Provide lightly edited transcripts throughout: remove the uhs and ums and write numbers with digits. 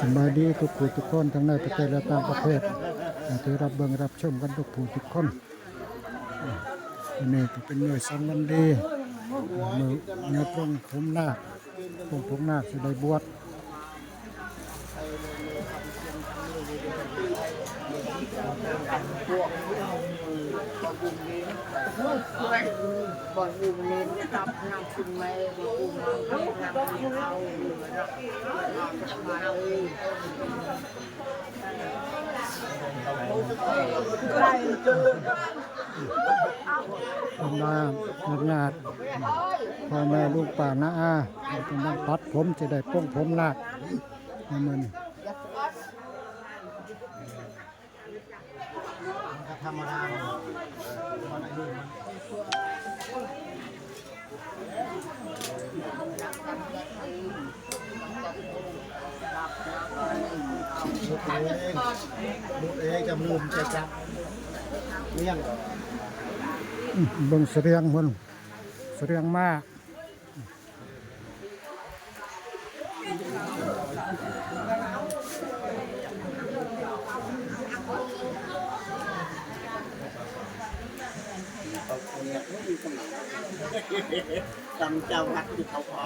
สบายดีทุกผู้ทุกคนทั้งในประเทศและต่างประเทศที่รับเบิ่งรับชมกันทุกผู้ทุกคนอันนี้ก็เป็นมื้อสันวันดีมื้อเนื้อปรงผมนาคปรงผมนาคสิได้บวชบอลบูมเล่นกับนำคุณแม่บอลบูมนำคุณเอามาเลยเป็นมาญาติพ่อแม่ลูกป่าน้าอาเป็นนั่งปัดผมจะได้ปรงผมนาคในมื้อนี้ธรรมดาลูกเองจะมุมจะจับเลี้ยงเบิ่งเสรียงพุ่นเสรียงมาจำเจ้าวัดที่เขาพอ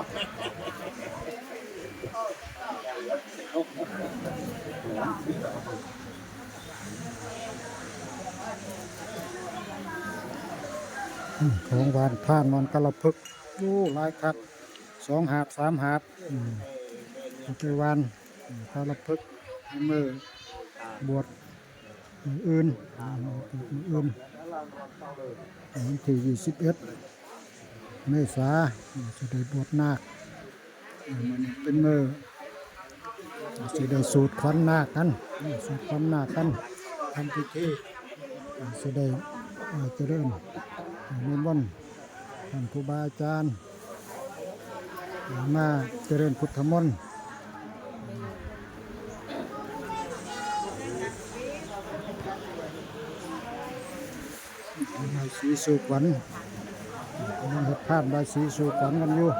ของหวานผ่านมันกระพึกดูหลายคัก2 หาบ 3 หาบไปวันกระพึกมือบวชอื่นวันที่21 เมษาจะได้บวชนาคมันเป็นมือจะได้สูตรขวัญนาคกันสูตรขวัญนาคกันทำพิธีจะได้เจริญนิมนต์ท่านครูบาอาจารย์มาเจริญพุทธมนต์ใบสีสู่ขวัญมันเห็ดภาพใบสีสู่ขวัญกันอยู่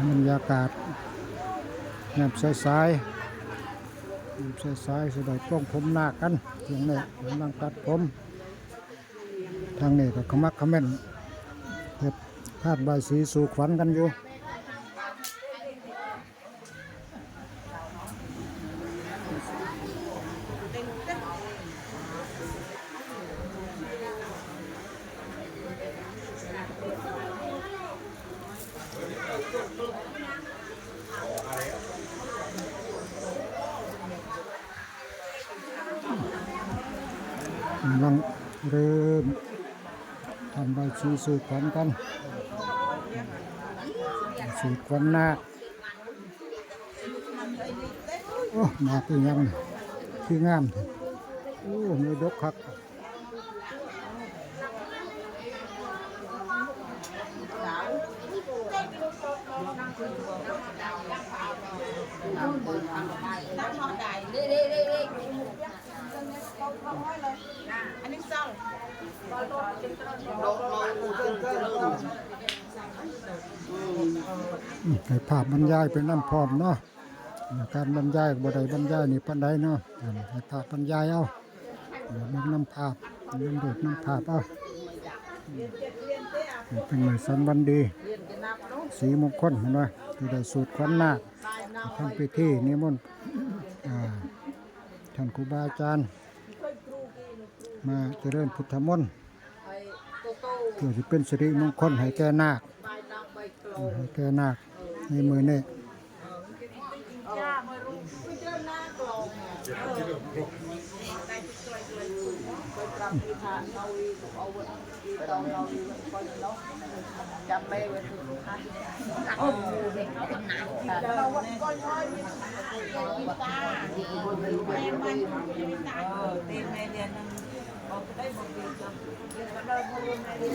บรรยากาศแนบสายสดายปล้องผมนาคกันตรงนี้กำลังตัดผมทางนี้ก็ขมักขม้นเห็ดภาพใบสีสู่ขวัญกันอยู่กำลังเริ่มทำใบชีสู่ขวัญกันสู่ขวัญนาคโอ้นาคเป็นยังคืองามโอ้มีดกคักอันนี้ซ่องให้ภาพบรรยายเป็นน้ำพร้อมเนาะการบรรยายบ่ได้บรรยายนี่ปานใดเนาะให้ภาพบรรยายเอาเป็นน้ำภาพเป็นเด็กน้ำภาพเอาเป็นมื้อสันวันดีสีมงคลเห็นไหมที่ได้สูตรขวัญนาคทำพิธีนิมนต์ท่านครูบาอาจารย์มาเจริญพุทธมนต์เพื่อจะเป็นสิริมงคลให้แก่นาคในมือนี้จำไม่ไว้ถึงโอ้โหเด็กเป็นหนักเราวันก้อยน้อยมีกีตาร์แม่มันมีหนักเต็มในเรียนเราได้บทเรียนจบเรียนก็เริ่มมาเรียนในเรีย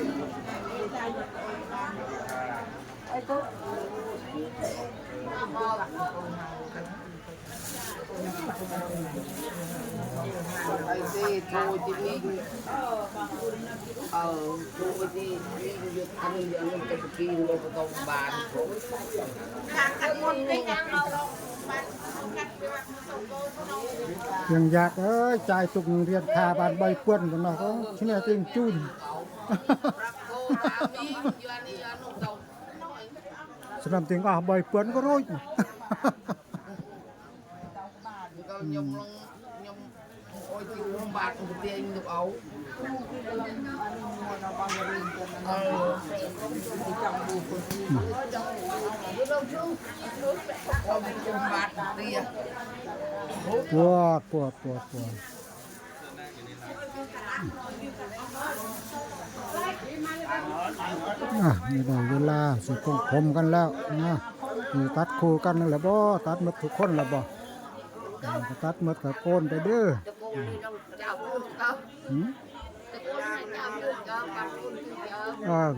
นได้ไอ้ตุ๊กพอหลัก ไอ้ที่โทรที่นี่โทรที่นี่ยึดอันนี้อันนี้จะกินเราต้องบานทางกันหมดเลยนะเรายังอยากจ่ายตุกเรียนคาบานใบเปื้อนกันเนาะเขาที่นี่จริงจุนสนามติงใบเปื้อนก็รู้ยมลงยมโอ้ยที่โรงพยาบาลอุบัติเหตุถูกเอาที่จังบูคนที่จังบูเราชูเราเป็นโรงพยาบาลเตียปวดนี่ได้เวลาสุดคงผมกันแล้วนะมีตัดคู่กันนั่นแหละบ่ตัดหมดทุกคนแล้วบ่ตัดหมดกับโกนไปเด้อ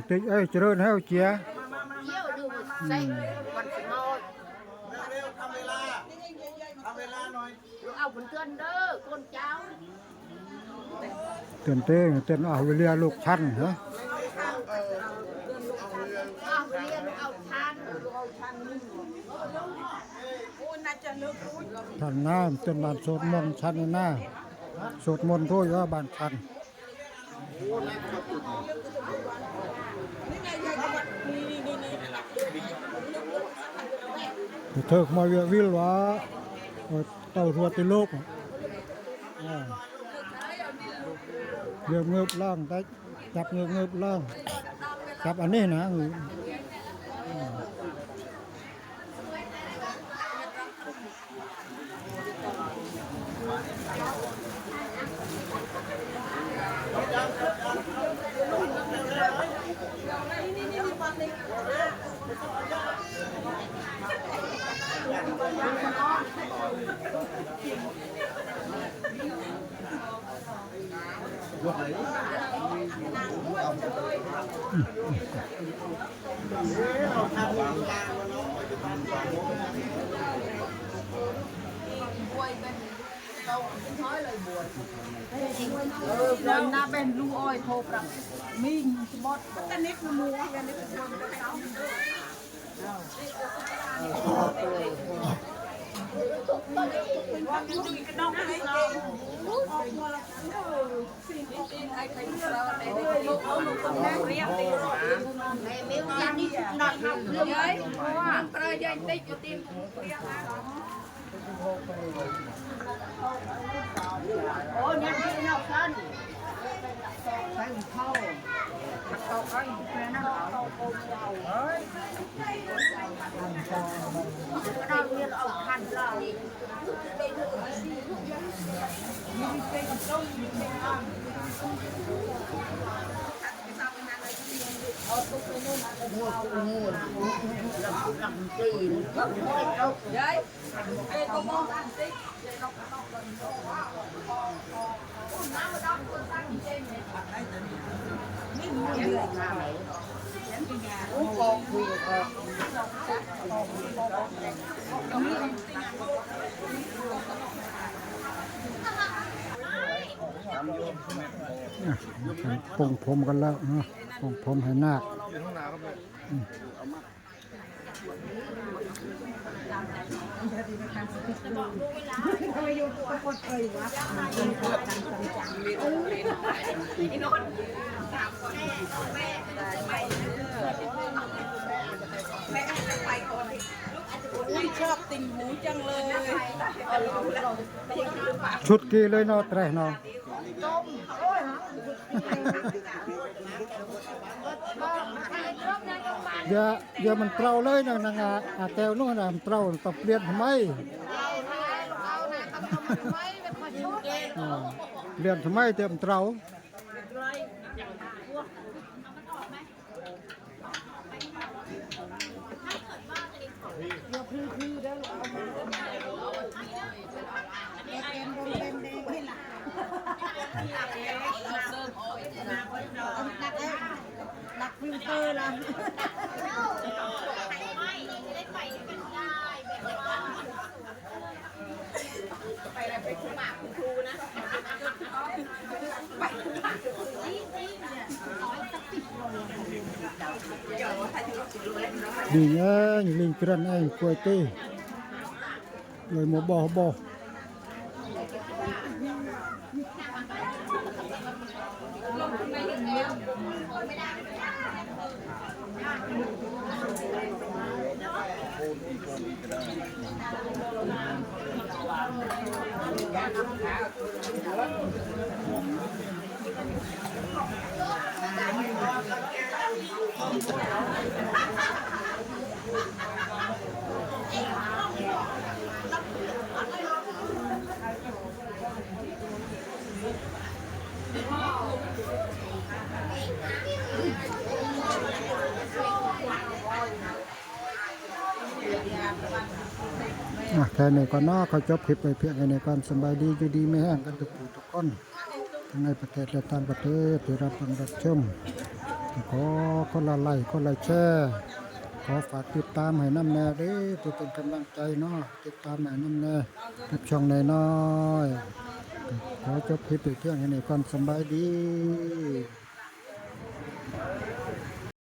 ติเจริญให้เจียทำเวลาหน่อยเอาผลเตือนเด้อคนเจ้าเต้นเอาเรียลูกชั้นเหรอเอาเรียนเอาชันโอ้น่าจะลึกท่านน้ำเต้นบานสวดมนต์ชั้นหน้าสวดมนต์รู้ว่าบานชั้นเถิกมาวิลวะเต่ารัวติโลกเงือบล่างได้จับเงือบล่างจับอันนี้นะน่าเป็นลูกอ้อยโทรปรับมิ่งบดแต่เน็ตมัวกันเน็ตมัวกันเช้าว่ามีกระดองอะไรเก่งไอ้ใครเราได้ลูกเอาลูกคนแม่เรียกตีแม่ไม่ว่านี่หนักเรื่องเยอะเพราะว่าประยัยติดอยู่ตีนเรียกโอ้เนี่ยที่นอกกันใส่เข้าต่อไปแค่นั้นเราโอ้ยเราเรียนเอาทันเราเอาตุ๊กไปนู่นงูหลังตีนยัยไอ้ก็มองอันติปงผมกันแล้วปงผมให้นาคชอบติ่งหูจังเลยชุดกี่เลยเนาะแตรเนาะเดี๋ยวมันเตาเลยนะนางอาแก้วนู่นนะมันเตาต้องเปลี่ยนทำไมเปลี่ยนทำไมเต็มเตาดักฟิลเตอร์ละ ไปอะไรไปคุมหมากคุณครูนะไปคุมหมากคุณครู ลิงเอ้ยลิงกระนเอ้ยกล้วยตีเลยหมบ่บ่ แค่นี้ก็น่าเขาจบคลิปไปเพียงแค่นี้ก่อนสบายดีอยู่ดีไม่แห้งกันทุกผู้ทุกคนทั้งในประเทศและต่างประเทศที่รับฟังรับชมขอคนละไลค์คนละแชร์ขอฝากติดตามให้น้ำแน่เด้อตัวเป็นกำลังใจเนาะติดตามให้น้ำแน่กับช่องน้อยๆขอจบคลิปไปเพียงแค่นี้ก่อนสบายดี